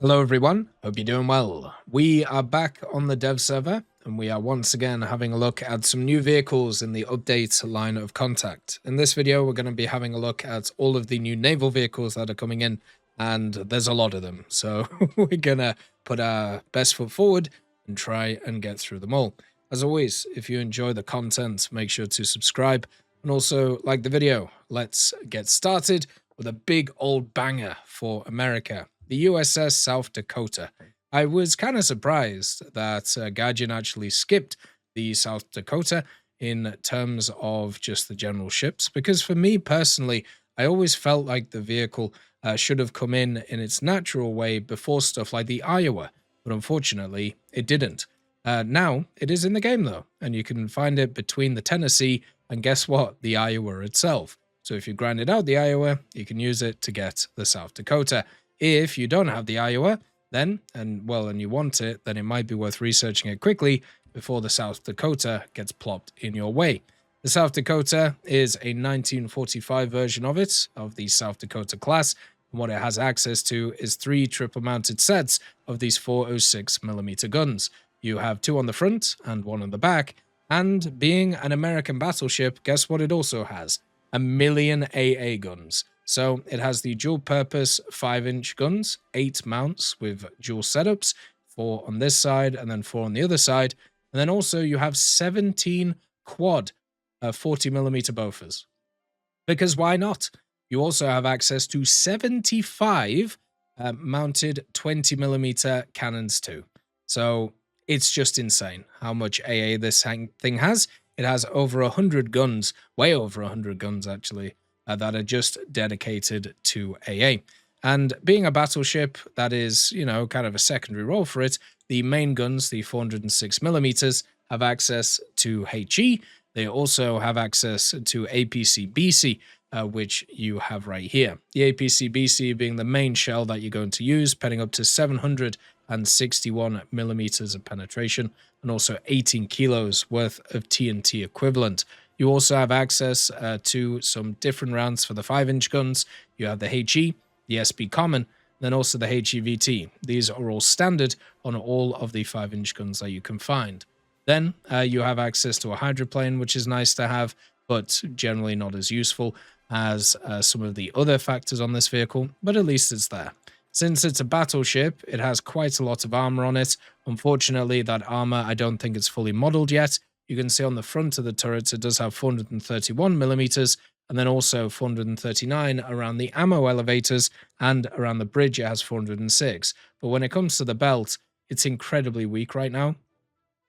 Hello everyone, hope you're doing well. We are back on the dev server and we are once again having a look at some new vehicles in the update line of contact. In this video we're going to be having a look at all of the new naval vehicles that are coming in, and there's a lot of them, so we're gonna put our best foot forward and try and get through them all. As always, if you enjoy the content, make sure to subscribe and also like the video. Let's get started with a big old banger for America. The USS South Dakota. I was kind of surprised that Guardian actually skipped the South Dakota in terms of just the general ships, because for me personally, I always felt like the vehicle should have come in its natural way before stuff like the Iowa, but unfortunately it didn't. Now it is in the game though, and you can find it between the Tennessee and guess what, the Iowa itself. So if you grinded out the Iowa, you can use it to get the South Dakota. If you don't have the Iowa, then, and you want it, then it might be worth researching it quickly before the South Dakota gets plopped in your way. The South Dakota is a 1945 version of it, of the South Dakota class, and what it has access to is 3 triple-mounted sets of these 406mm guns. You have 2 on the front and 1 on the back, and being an American battleship, guess what it also has? 1,000,000 AA guns. So it has the dual-purpose 5-inch guns, 8 mounts with dual setups, 4 on this side and then 4 on the other side. And then also you have 17 quad 40mm Bofors. Because why not? You also have access to 75 mounted 20mm cannons too. So it's just insane how much AA this thing has. It has over 100 guns, way over 100 guns actually, that are just dedicated to AA. And being a battleship, that is, kind of a secondary role for it. The main guns, the 406mm, have access to HE. They also have access to APC-BC, which you have right here. The APC-BC being the main shell that you're going to use, penning up to 761mm of penetration, and also 18 kilos worth of TNT equivalent. You also have access to some different rounds for the 5-inch guns. You have the HE, the SP Common, then also the HEVT. These are all standard on all of the 5-inch guns that you can find. Then you have access to a hydroplane, which is nice to have, but generally not as useful as some of the other factors on this vehicle, but at least it's there. Since it's a battleship, it has quite a lot of armor on it. Unfortunately, that armor, I don't think it's fully modeled yet. You can see on the front of the turrets, it does have 431mm, and then also 439 around the ammo elevators, and around the bridge it has 406. But when it comes to the belt, it's incredibly weak right now.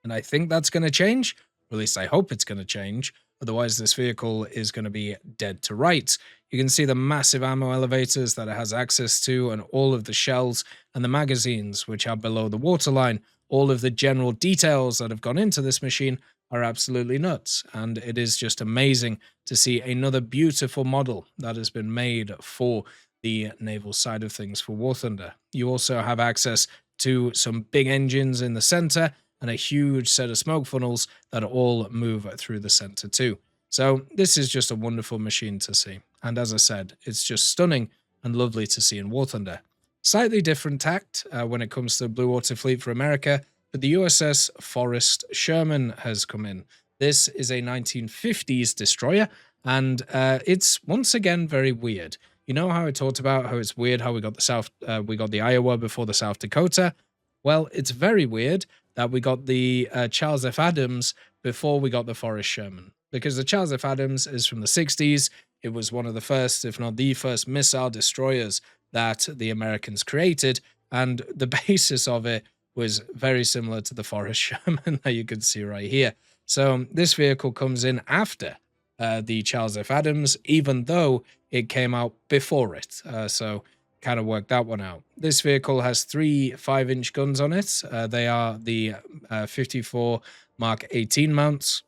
And I think that's going to change, or at least I hope it's going to change. Otherwise, this vehicle is going to be dead to rights. You can see the massive ammo elevators that it has access to, and all of the shells and the magazines, which are below the waterline. All of the general details that have gone into this machine are absolutely nuts, and it is just amazing to see another beautiful model that has been made for the naval side of things for War Thunder. You also have access to some big engines in the center and a huge set of smoke funnels that all move through the center too. So this is just a wonderful machine to see, and as I said, it's just stunning and lovely to see in War Thunder. Slightly different tact when it comes to the Blue Water Fleet for America, but the USS Forrest Sherman has come in. This is a 1950s destroyer, and it's once again very weird. You know how I talked about how it's weird how we got the Iowa before the South Dakota? Well, it's very weird that we got the Charles F. Adams before we got the Forrest Sherman, because the Charles F. Adams is from the 60s. It was one of the first, if not the first, missile destroyers that the Americans created, and the basis of it was very similar to the Forrest Sherman that you can see right here. So this vehicle comes in after the Charles F. Adams, even though it came out before it. So kind of worked that one out. This vehicle has 3 5-inch guns on it. They are the 54 Mark 18 mounts.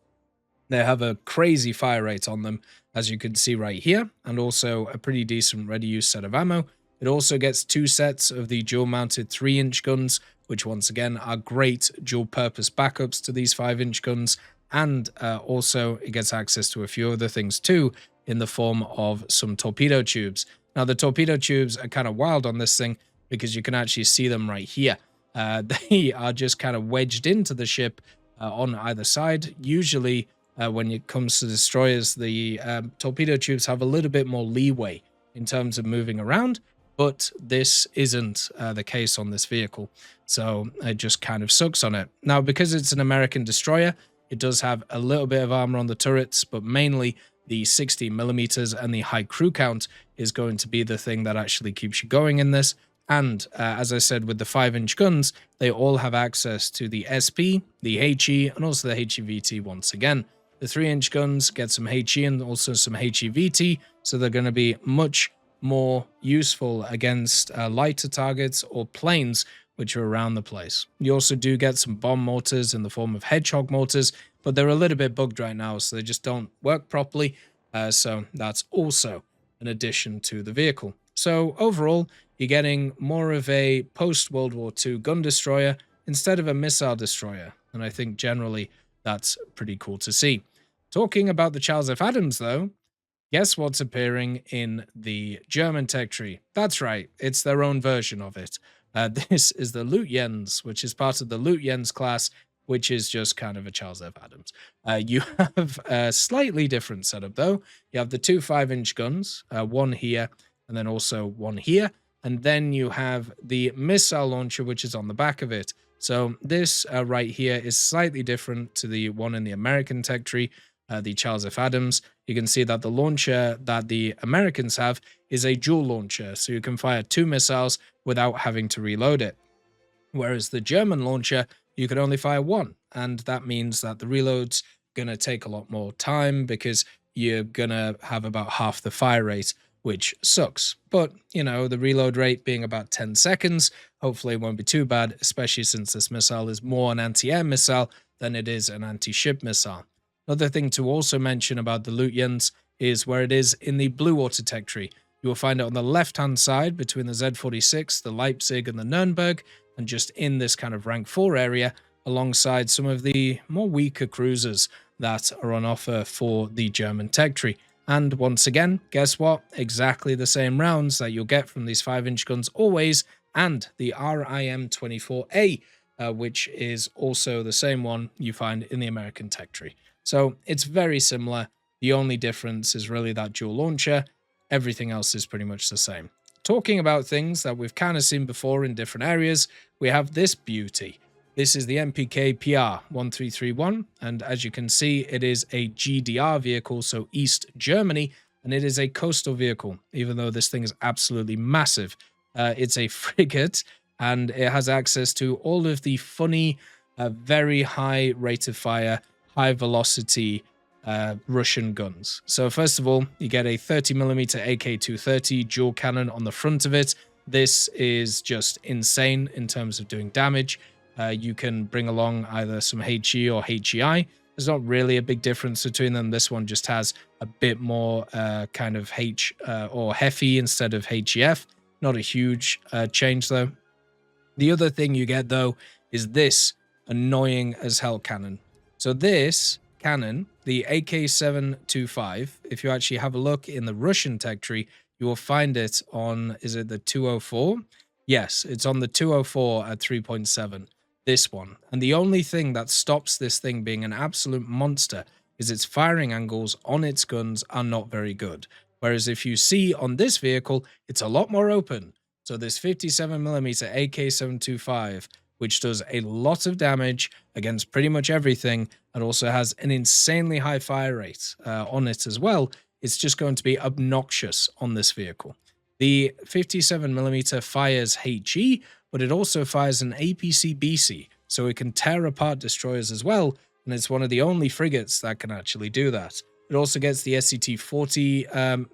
They have a crazy fire rate on them, as you can see right here, and also a pretty decent ready-use set of ammo. It also gets 2 sets of the dual-mounted 3-inch guns, which once again are great dual-purpose backups to these 5-inch guns, and also it gets access to a few other things too, in the form of some torpedo tubes. Now, the torpedo tubes are kind of wild on this thing because you can actually see them right here. They are just kind of wedged into the ship on either side. Usually, when it comes to destroyers, the torpedo tubes have a little bit more leeway in terms of moving around, but this isn't the case on this vehicle, so it just kind of sucks on it. Now, because it's an American destroyer, it does have a little bit of armor on the turrets, but mainly the 60mm and the high crew count is going to be the thing that actually keeps you going in this. And as I said, with the 5-inch guns, they all have access to the SP, the HE, and also the HEVT once again. The 3-inch guns get some HE and also some HEVT, so they're going to be much more useful against lighter targets or planes which are around the place. You also do get some bomb mortars in the form of hedgehog mortars, but they're a little bit bugged right now, so they just don't work properly. So that's also an addition to the vehicle. So overall, you're getting more of a post-World War II gun destroyer instead of a missile destroyer, and I think generally that's pretty cool to see. Talking about the Charles F. Adams, though, guess what's appearing in the German tech tree? That's right, it's their own version of it. This is the Lütjens, which is part of the Lütjens class, which is just kind of a Charles F. Adams. You have a slightly different setup, though. You have the two 5-inch guns, one here, and then also one here. And then you have the missile launcher, which is on the back of it. So this right here is slightly different to the one in the American tech tree, the Charles F. Adams. You can see that the launcher that the Americans have is a dual launcher, so you can fire 2 missiles without having to reload it. Whereas the German launcher, you can only fire 1, and that means that the reload's going to take a lot more time because you're going to have about half the fire rate, which sucks. But, you know, the reload rate being about 10 seconds, hopefully it won't be too bad, especially since this missile is more an anti-air missile than it is an anti-ship missile. Another thing to also mention about the Lütjens is where it is in the blue water tech tree. You will find it on the left-hand side between the Z46, the Leipzig, and the Nürnberg, and just in this kind of rank 4 area, alongside some of the more weaker cruisers that are on offer for the German tech tree. And once again, guess what? Exactly the same rounds that you'll get from these 5-inch guns always, and the RIM-24A, which is also the same one you find in the American tech tree. So it's very similar. The only difference is really that dual launcher. Everything else is pretty much the same. Talking about things that we've kind of seen before in different areas, we have this beauty. This is the MPK PR1331, and as you can see, it is a GDR vehicle, so East Germany, and it is a coastal vehicle, even though this thing is absolutely massive. It's a frigate, and it has access to all of the funny, very high rate of fire, high velocity Russian guns. So first of all, you get a 30mm AK-230 dual cannon on the front of it. This is just insane in terms of doing damage. You can bring along either some HE or HEI. There's not really a big difference between them. This one just has a bit more kind of H or Hefe instead of HEF. Not a huge change though. The other thing you get though is this annoying as hell cannon. So this cannon, the AK-725, if you actually have a look in the Russian tech tree, you will find it on, is it the 204? Yes, it's on the 204 at 3.7, this one. And the only thing that stops this thing being an absolute monster is its firing angles on its guns are not very good. Whereas if you see on this vehicle, it's a lot more open. So this 57mm AK-725, which does a lot of damage against pretty much everything, and also has an insanely high fire rate on it as well. It's just going to be obnoxious on this vehicle. The 57mm fires HE, but it also fires an APC-BC, so it can tear apart destroyers as well, and it's one of the only frigates that can actually do that. It also gets the SCT-40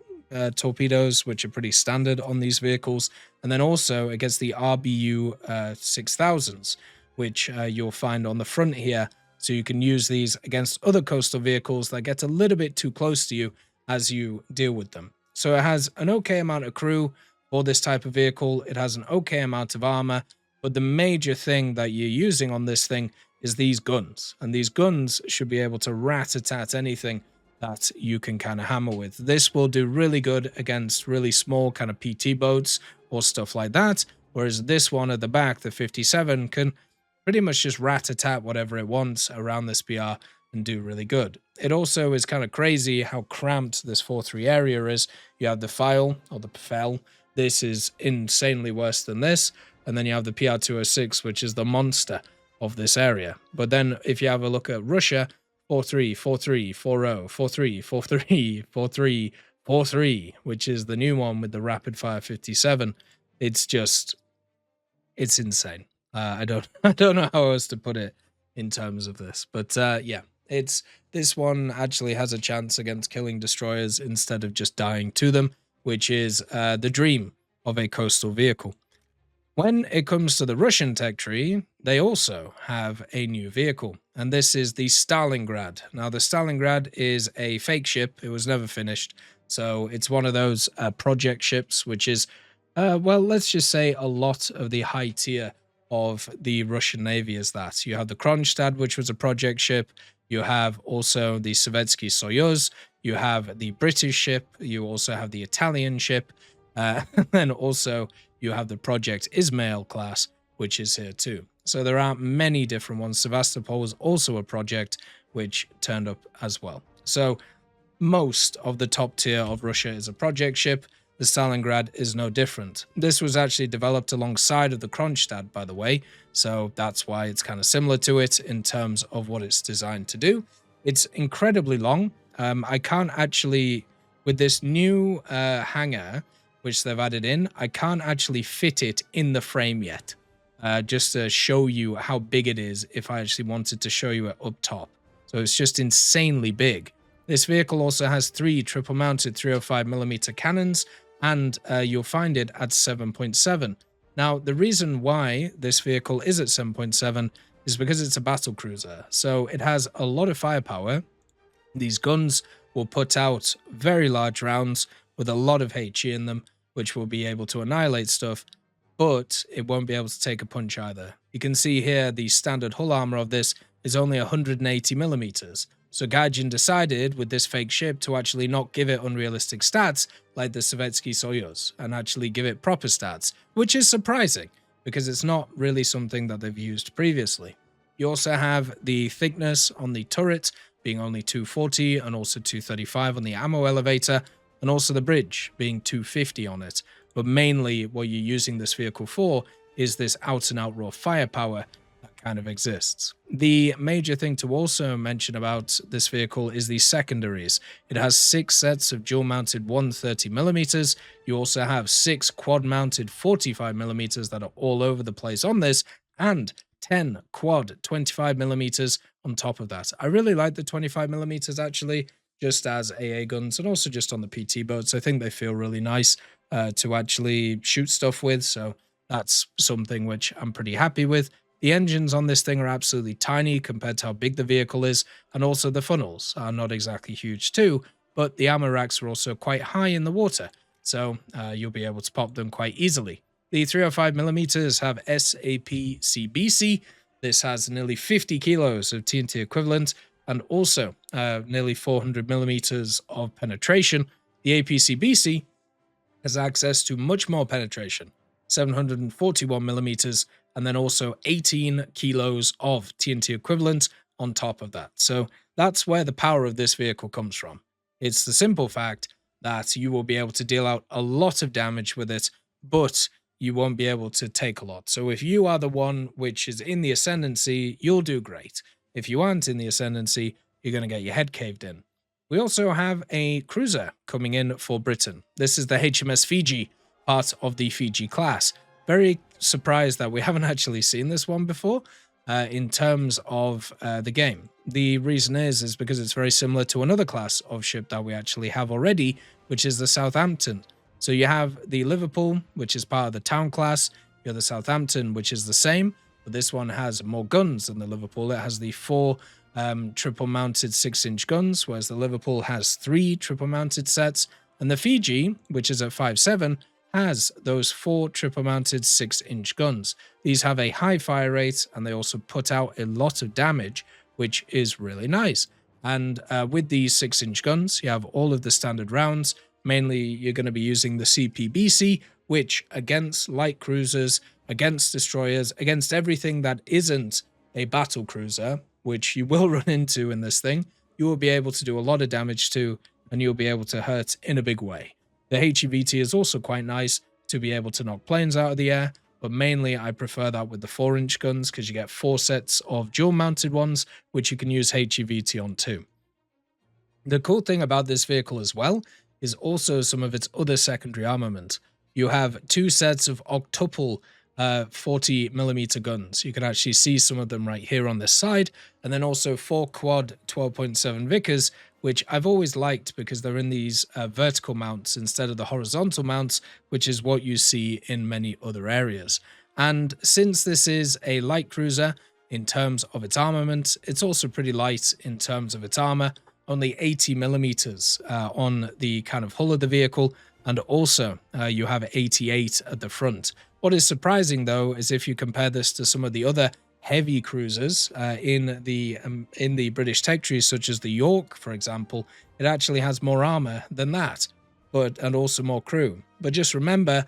torpedoes, which are pretty standard on these vehicles, and then also it gets the RBU 6000s, which you'll find on the front here, so you can use these against other coastal vehicles that get a little bit too close to you as you deal with them. So it has an okay amount of crew for this type of vehicle, it has an okay amount of armor, but the major thing that you're using on this thing is these guns, and these guns should be able to rat-a-tat anything that you can kind of hammer with. This will do really good against really small kind of PT boats or stuff like that, whereas this one at the back, the 57, can pretty much just rat-a-tat whatever it wants around this PR and do really good. It also is kind of crazy how cramped this 4-3 area is. You have the file, or the PFEL. This is insanely worse than this. And then you have the PR-206, which is the monster of this area. But then if you have a look at Russia, 4-3, 4-3, 4-0, 4-3, 4-3, 4-3, 4-3, which is the new one with the rapid-fire 57. It's insane. I don't know how else to put it in terms of this, but yeah, this one actually has a chance against killing destroyers instead of just dying to them, which is the dream of a coastal vehicle. When it comes to the Russian tech tree, they also have a new vehicle, and this is the Stalingrad. Now, the Stalingrad is a fake ship. It was never finished, so it's one of those project ships, which is, well, let's just say a lot of the high tier of the Russian Navy is that. You have the Kronstadt, which was a project ship. You have also the Sovietsky Soyuz. You have the British ship. You also have the Italian ship. And then also you have the Project Ismail class, which is here too. So there are many different ones. Sevastopol was also a project which turned up as well. So most of the top tier of Russia is a project ship. The Stalingrad is no different. This was actually developed alongside of the Kronstadt, by the way, so that's why it's kind of similar to it in terms of what it's designed to do. It's incredibly long. I can't actually, with this new hangar, which they've added in, I can't actually fit it in the frame yet, just to show you how big it is if I actually wanted to show you it up top. So it's just insanely big. This vehicle also has 3 triple-mounted 305mm cannons, and you'll find it at 7.7. Now, the reason why this vehicle is at 7.7 is because it's a battlecruiser, so it has a lot of firepower. These guns will put out very large rounds with a lot of HE in them, which will be able to annihilate stuff, but it won't be able to take a punch either. You can see here the standard hull armor of this is only 180mm. So Gaijin decided with this fake ship to actually not give it unrealistic stats like the Sovietsky Soyuz and actually give it proper stats, which is surprising because it's not really something that they've used previously. You also have the thickness on the turret being only 240 and also 235 on the ammo elevator, and also the bridge being 250 on it. But mainly what you're using this vehicle for is this out-and-out raw firepower that kind of exists. The major thing to also mention about this vehicle is the secondaries. It has 6 sets of dual-mounted 130mm. You also have 6 quad-mounted 45mm that are all over the place on this, and 10 quad 25mm on top of that. I really like the 25mm actually, just as AA guns and also just on the PT boats. I think they feel really nice to actually shoot stuff with, so that's something which I'm pretty happy with. The engines on this thing are absolutely tiny compared to how big the vehicle is, and also the funnels are not exactly huge too, but the ammo racks are also quite high in the water, so you'll be able to pop them quite easily. The 305mm have SAP-CBC. This has nearly 50 kilos of TNT equivalent, and also nearly 400mm of penetration. The APC-BC has access to much more penetration, 741mm, and then also 18 kilos of TNT equivalent on top of that. So that's where the power of this vehicle comes from. It's the simple fact that you will be able to deal out a lot of damage with it, but you won't be able to take a lot. So if you are the one which is in the ascendancy, you'll do great. If you aren't in the ascendancy, you're going to get your head caved in. We also have a cruiser coming in for Britain. This is the HMS Fiji, part of the Fiji class. Very surprised that we haven't actually seen this one before in terms of the game. The reason is because it's very similar to another class of ship that we actually have already, which is the Southampton. So you have the Liverpool, which is part of the Town class. You have the Southampton, which is the same, but this one has more guns than the Liverpool. It has the 4 triple-mounted 6-inch guns, whereas the Liverpool has 3 triple-mounted sets, and the Fiji, which is at 5.7, has those 4 triple-mounted 6-inch guns. These have a high fire rate, and they also put out a lot of damage, which is really nice. And with these 6-inch guns, you have all of the standard rounds. Mainly, you're going to be using the CPBC which against light cruisers, against destroyers, against everything that isn't a battle cruiser, which you will run into in this thing, you will be able to do a lot of damage to, and you'll be able to hurt in a big way. The HEVT is also quite nice to be able to knock planes out of the air, but mainly I prefer that with the 4-inch guns because you get 4 sets of dual-mounted ones, which you can use HEVT on too. The cool thing about this vehicle as well is also some of its other secondary armament. You have 2 sets of octuple 40mm guns. You can actually see some of them right here on this side, and then also 4 quad 12.7 Vickers, which I've always liked because they're in these vertical mounts instead of the horizontal mounts, which is what you see in many other areas. And since this is a light cruiser in terms of its armament, it's also pretty light in terms of its armor, only 80mm on the kind of hull of the vehicle, and also you have 88 at the front. What is surprising though is if you compare this to some of the other heavy cruisers in the British tech tree, such as the York, for example, it actually has more armor than that, and also more crew. But just remember,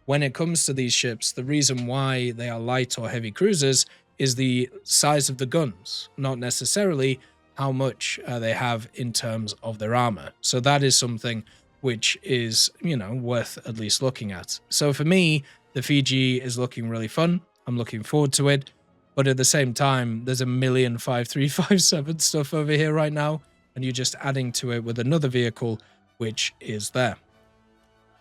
when it comes to these ships, the reason why they are light or heavy cruisers is the size of the guns, not necessarily how much they have in terms of their armor. So that is something which is, worth at least looking at. So for me, the Fiji is looking really fun. I'm looking forward to it. But at the same time, there's a million 5357 stuff over here right now, and you're just adding to it with another vehicle, which is there.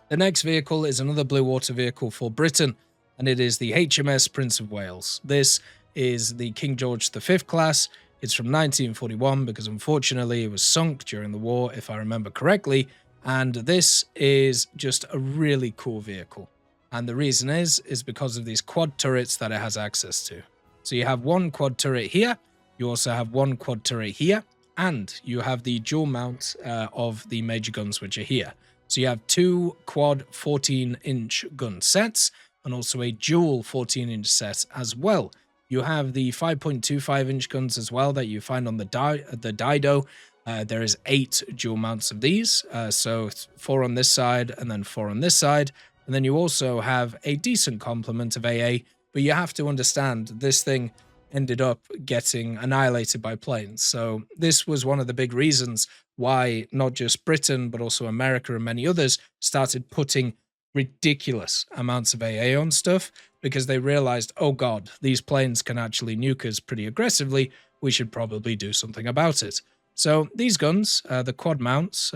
The next vehicle is another blue water vehicle for Britain, and it is the HMS Prince of Wales. This is the King George V class. It's from 1941 because unfortunately it was sunk during the war, if I remember correctly, and this is just a really cool vehicle. And the reason is because of these quad turrets that it has access to. So you have 1 quad turret here, you also have 1 quad turret here, and you have the dual mount of the major guns which are here. So you have 2 quad 14-inch gun sets, and also a dual 14-inch set as well. You have the 5.25-inch guns as well that you find on the Dido. There is 8 dual mounts of these, so 4 on this side and then 4 on this side. And then you also have a decent complement of AA, but you have to understand this thing ended up getting annihilated by planes. So this was one of the big reasons why not just Britain, but also America and many others started putting ridiculous amounts of AA on stuff, because they realized, oh God, these planes can actually nuke us pretty aggressively. We should probably do something about it. So these guns, the quad mounts,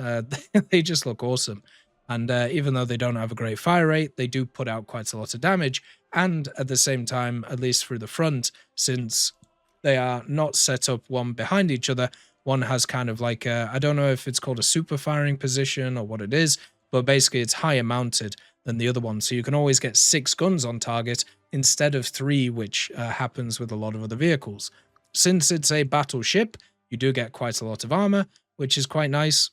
they just look awesome. And even though they don't have a great fire rate, they do put out quite a lot of damage. And at the same time, at least through the front, since they are not set up one behind each other, one has kind of like a, I don't know if it's called a super firing position or what it is, but basically it's higher mounted than the other one. So you can always get 6 guns on target instead of 3, which happens with a lot of other vehicles. Since it's a battleship, you do get quite a lot of armor, which is quite nice.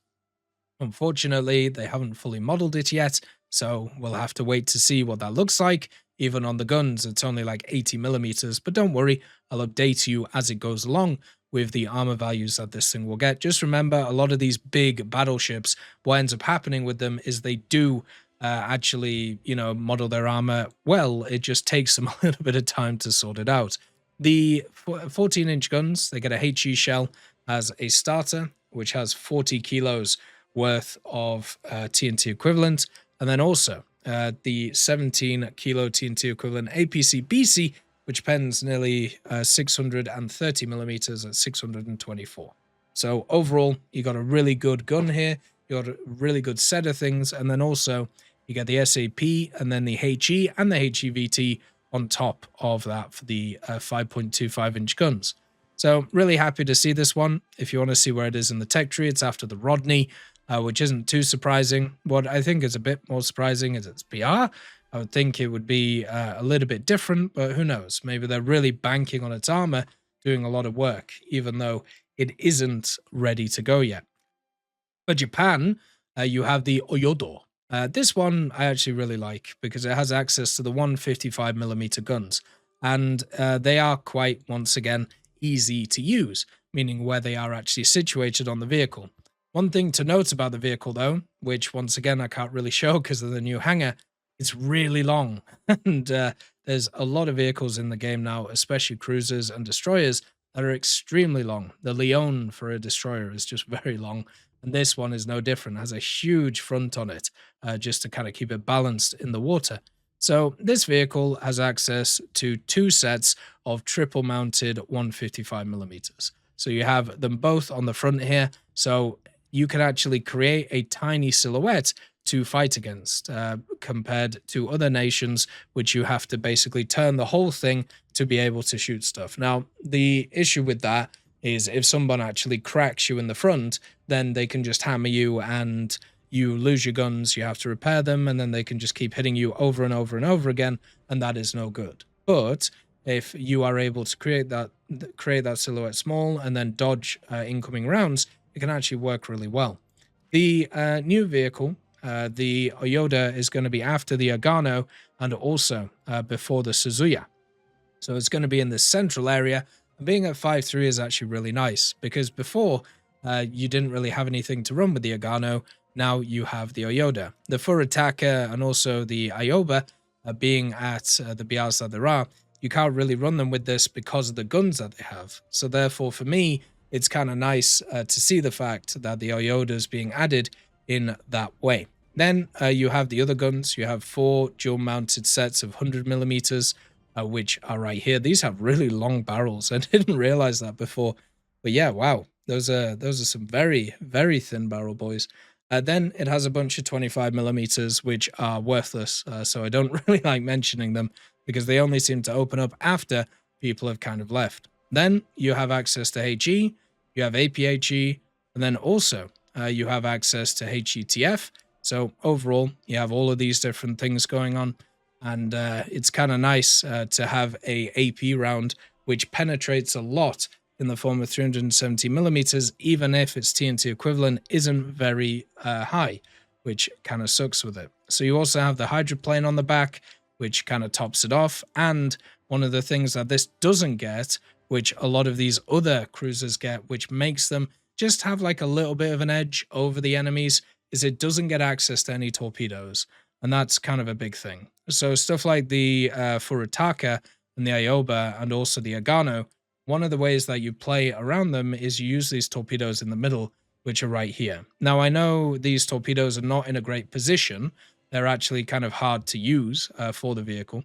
Unfortunately, they haven't fully modeled it yet, so we'll have to wait to see what that looks like. Even on the guns, it's only like 80mm, but don't worry, I'll update you as it goes along with the armor values that this thing will get. Just remember, a lot of these big battleships, what ends up happening with them is they do actually, model their armor well. It just takes them a little bit of time to sort it out. The 14-inch guns, they get a HE shell as a starter, which has 40 kilos worth of TNT equivalent, and then also the 17 kilo TNT equivalent APC-BC, which pens nearly 630mm at 624. So overall, you got a really good gun here, you got a really good set of things, and then also you get the SAP, and then the HE and the HEVT on top of that for the 5.25-inch guns. So really happy to see this one. If you want to see where it is in the tech tree, it's after the Rodney, which isn't too surprising. What I think is a bit more surprising is its PR. I would think it would be a little bit different, but who knows? Maybe they're really banking on its armor, doing a lot of work, even though it isn't ready to go yet. For Japan, you have the Ōyodo. This one I actually really like because it has access to the 155mm guns, and they are quite, once again, easy to use, meaning where they are actually situated on the vehicle. One thing to note about the vehicle though, which once again I can't really show because of the new hangar, it's really long. And there's a lot of vehicles in the game now, especially cruisers and destroyers, that are extremely long. The Leon for a destroyer is just very long. And this one is no different, has a huge front on it, just to kind of keep it balanced in the water. So this vehicle has access to two sets of triple mounted 155 millimeters. So you have them both on the front here. So you can actually create a tiny silhouette to fight against, compared to other nations, which you have to basically turn the whole thing to be able to shoot stuff. Now, the issue with that is if someone actually cracks you in the front, then they can just hammer you and you lose your guns, you have to repair them, and then they can just keep hitting you over and over and over again, and that is no good. But if you are able to create that silhouette small and then dodge incoming rounds, it can actually work really well. The new vehicle, the Ōyodo, is going to be after the Agano and also before the Suzuya. So it's going to be in the central area. And being at 5.3 is actually really nice because before you didn't really have anything to run with the Agano. Now you have the Ōyodo. The Furitaka and also the Ioba being at the biars that there are, you can't really run them with this because of the guns that they have. So therefore, for me, it's kind of nice to see the fact that the Ōyodo is being added in that way. Then you have the other guns. You have 4 dual-mounted sets of 100 millimeters, which are right here. These have really long barrels. I didn't realize that before. But yeah, wow. Those are some very, very thin barrel boys. Then it has a bunch of 25 millimeters, which are worthless. So I don't really like mentioning them because they only seem to open up after people have kind of left. Then you have access to HE, you have APHE, and then also you have access to HETF. So overall, you have all of these different things going on. And it's kind of nice to have a AP round, which penetrates a lot in the form of 370 millimeters, even if its TNT equivalent isn't very high, which kind of sucks with it. So you also have the hydroplane on the back, which kind of tops it off. And one of the things that this doesn't get, which a lot of these other cruisers get, which makes them just have like a little bit of an edge over the enemies, is it doesn't get access to any torpedoes. And that's kind of a big thing. So stuff like the Furitaka and the Ioba and also the Agano, one of the ways that you play around them is you use these torpedoes in the middle, which are right here. Now, I know these torpedoes are not in a great position. They're actually kind of hard to use for the vehicle,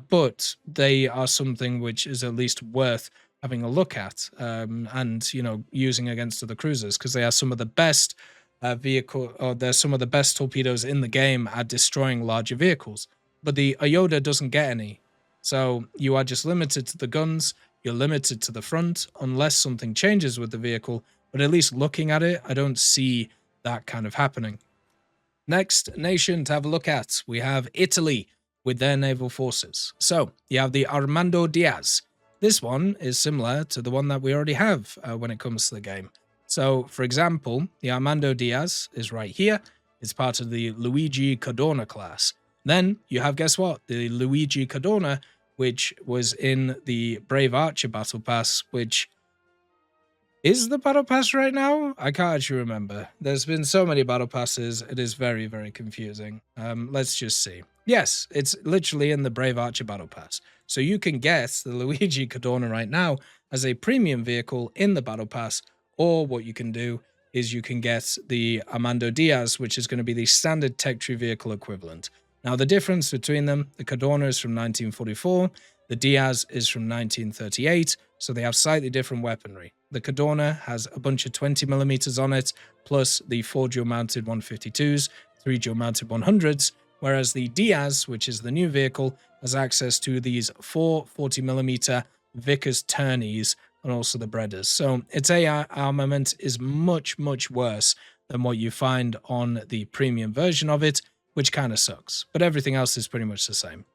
but they are something which is at least worth having a look at and, you know, using against other cruisers because they are some of the best they're some of the best torpedoes in the game at destroying larger vehicles. But the Ōyodo doesn't get any. So you are just limited to the guns. You're limited to the front unless something changes with the vehicle. But at least looking at it, I don't see that kind of happening. Next nation to have a look at, we have Italy with their naval forces. So you have the Armando Diaz. This one is similar to the one that we already have when it comes to the game. So, for example, the Armando Diaz is right here. It's part of the Luigi Cadorna class. Then you have, guess what? The Luigi Cadorna, which was in the Brave Archer Battle Pass, which is the Battle Pass right now? I can't actually remember. There's been so many Battle Passes. It is very, very confusing. Let's just see. Yes, it's literally in the Brave Archer Battle Pass. So you can get the Luigi Cadorna right now as a premium vehicle in the Battle Pass. Or what you can do is you can get the Armando Diaz, which is going to be the standard tech tree vehicle equivalent. Now, the difference between them, the Cadorna is from 1944, the Diaz is from 1938, so they have slightly different weaponry. The Cadorna has a bunch of 20 millimeters on it, plus the 4 dual-mounted 152s, 3 dual-mounted 100s, whereas the Diaz, which is the new vehicle, has access to these 4 40 millimeter Vickers Turneys, and also the Breeders. So its AI armament is much, much worse than what you find on the premium version of it, which kind of sucks. But everything else is pretty much the same.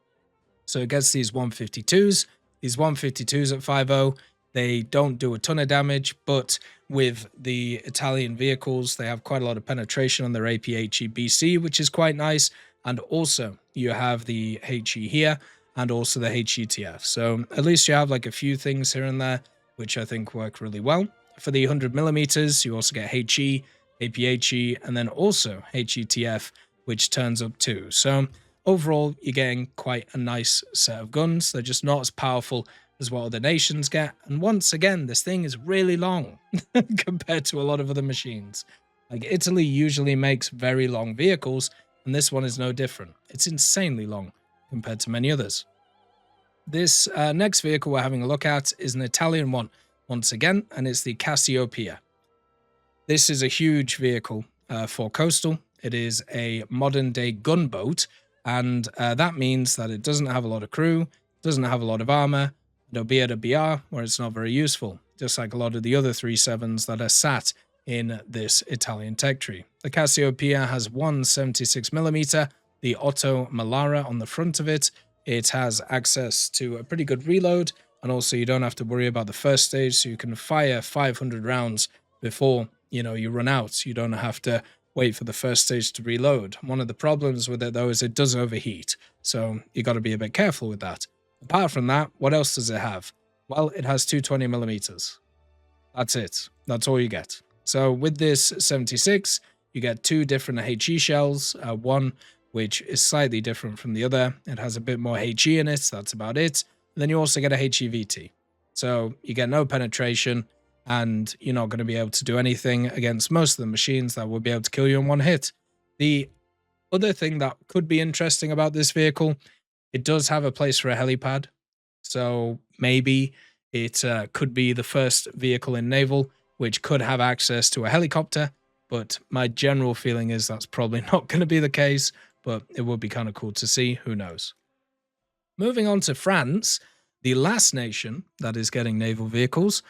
So it gets these 152s. These 152s at 5.0, they don't do a ton of damage, but with the Italian vehicles, they have quite a lot of penetration on their APHE BC, which is quite nice. And also you have the HE here and also the HETF. So at least you have like a few things here and there, which I think work really well. For the 100 millimeters, you also get HE, APHE, and then also HETF, which turns up too. So overall, you're getting quite a nice set of guns. They're just not as powerful as what other nations get. And once again, this thing is really long compared to a lot of other machines. Like Italy usually makes very long vehicles, and this one is no different. It's insanely long compared to many others. This next vehicle we're having a look at is an Italian one, once again, and it's the Cassiopea. This is a huge vehicle for coastal. It is a modern-day gunboat, and that means that it doesn't have a lot of crew, doesn't have a lot of armor. It'll be at a BR where it's not very useful, just like a lot of the other 37s that are sat in this Italian tech tree. The Cassiopea has one 76mm, the Otto Melara on the front of it. It has access to a pretty good reload, and also you don't have to worry about the first stage, so you can fire 500 rounds before you run out. You don't have to wait for the first stage to reload. One of the problems with it, though, is it does overheat, so you got to be a bit careful with that. Apart from that, what else does it have? Well, it has two 20mm. That's it. That's all you get. So with this 76, you get two different HE shells, one which is slightly different from the other. It has a bit more HE in it, that's about it. And then you also get a HEVT. So you get no penetration, and you're not going to be able to do anything against most of the machines that will be able to kill you in one hit. The other thing that could be interesting about this vehicle, it does have a place for a helipad. So maybe it could be the first vehicle in Naval which could have access to a helicopter, but my general feeling is that's probably not going to be the case, but it would be kind of cool to see, who knows. Moving on to France, the last nation that is getting naval vehicles,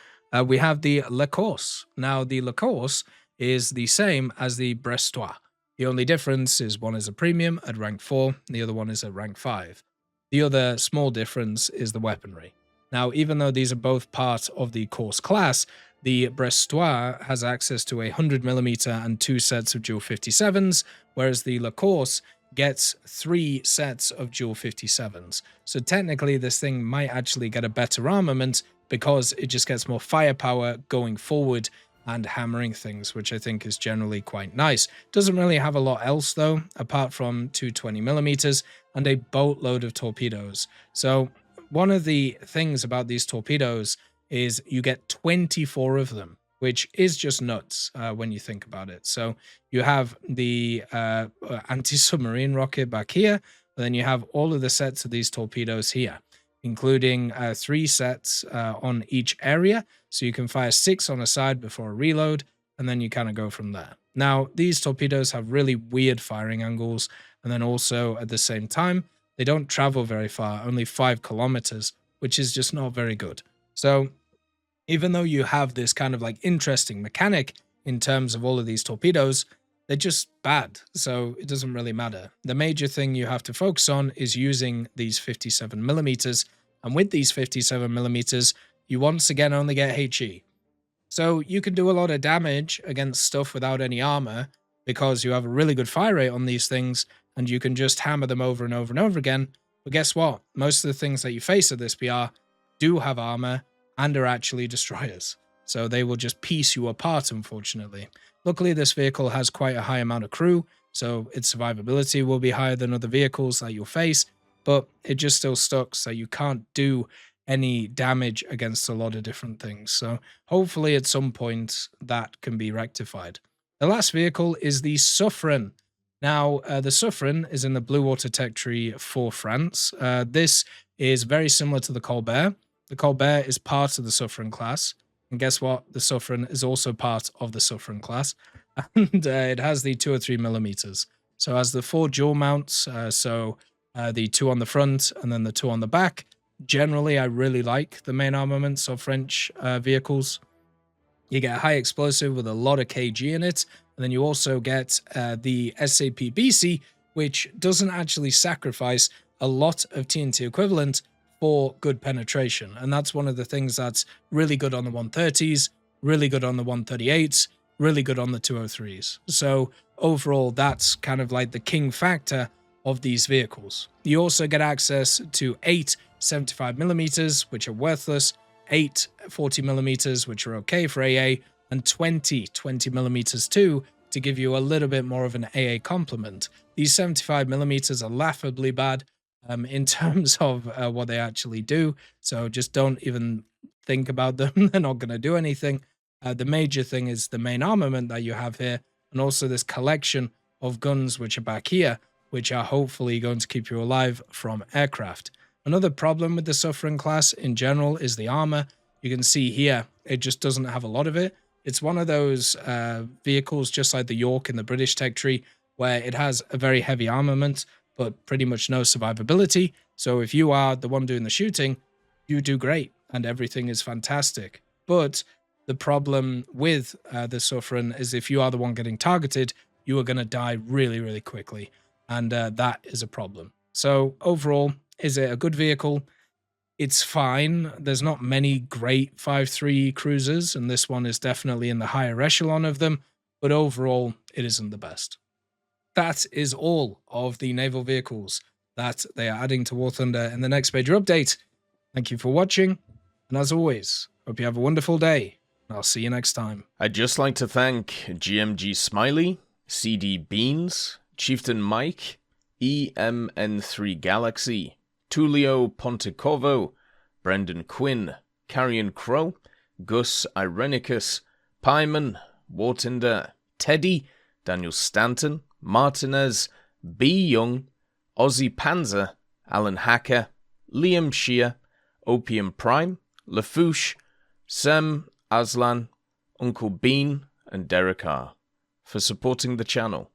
we have the Le Corse. Now, the Le Corse is the same as the Brestois. The only difference is one is a premium at rank 4, and the other one is at rank 5. The other small difference is the weaponry. Now, even though these are both part of the Corse class, the Brestois has access to a 100mm and 2 sets of dual 57s, whereas the Le Corse gets 3 sets of dual 57s. So technically, this thing might actually get a better armament because it just gets more firepower going forward and hammering things, which I think is generally quite nice. Doesn't really have a lot else, though, apart from 2 20mm and a boatload of torpedoes. So one of the things about these torpedoes is you get 24 of them, which is just nuts when you think about it. So you have the anti-submarine rocket back here, but then you have all of the sets of these torpedoes here, including 3 sets on each area. So you can fire 6 on a side before a reload, and then you kind of go from there. Now, these torpedoes have really weird firing angles, and then also at the same time, they don't travel very far, only 5 kilometers, which is just not very good. So even though you have this kind of like interesting mechanic in terms of all of these torpedoes, they're just bad, so it doesn't really matter. The major thing you have to focus on is using these 57mm, and with these 57mm, you once again only get HE. So you can do a lot of damage against stuff without any armor because you have a really good fire rate on these things, and you can just hammer them over and over and over again. But guess what? Most of the things that you face at this BR do have armor and are actually destroyers. So they will just piece you apart, unfortunately. Luckily, this vehicle has quite a high amount of crew, so its survivability will be higher than other vehicles that you'll face, but it just still sucks that you can't do any damage against a lot of different things. So hopefully at some point that can be rectified. The last vehicle is the Suffren. Now, the Suffren is in the Blue Water Tech Tree for France. This is very similar to the Colbert. The Colbert is part of the Suffren class. And guess what? The Suffren is also part of the Suffren class. And it has the 2 or 3mm. So it has the 4 dual mounts. The 2 on the front and then the 2 on the back. Generally, I really like the main armaments of French vehicles. You get a high explosive with a lot of kg in it. And then you also get the SAP-BC, which doesn't actually sacrifice a lot of TNT equivalent for good penetration. And that's one of the things that's really good on the 130s, really good on the 138s, really good on the 203s. So overall, that's kind of like the king factor of these vehicles. You also get access to 8 75mm, which are worthless, 8 40mm, which are okay for AA, and 20 20mm too, to give you a little bit more of an AA complement. These 75mm are laughably bad in terms of what they actually do, so just don't even think about them. They're not going to do anything. The major thing is the main armament that you have here, and also this collection of guns which are back here, which are hopefully going to keep you alive from aircraft. Another problem with the Suffren class in general is the armor. You can see here, it just doesn't have a lot of it. It's one of those vehicles, just like the York in the British tech tree, where it has a very heavy armament, but pretty much no survivability. So if you are the one doing the shooting, you do great, and everything is fantastic. But the problem with the Suffren is if you are the one getting targeted, you are going to die really, really quickly. And that is a problem. So overall, is it a good vehicle? It's fine. There's not many great 5.3 cruisers, and this one is definitely in the higher echelon of them, but overall, it isn't the best. That is all of the naval vehicles that they are adding to War Thunder in the next major update. Thank you for watching, and as always, hope you have a wonderful day, and I'll see you next time. I'd just like to thank GMG Smiley, CD Beans, Chieftain Mike, EMN3 Galaxy, Tulio Pontecorvo, Brendan Quinn, Carrion Crow, Gus Irenicus, Pyman, Wartinder, Teddy, Daniel Stanton, Martinez, B. Young, Ozzy Panzer, Alan Hacker, Liam Shear, Opium Prime, Lafouche, Sem, Aslan, Uncle Bean, and Derek R. for supporting the channel.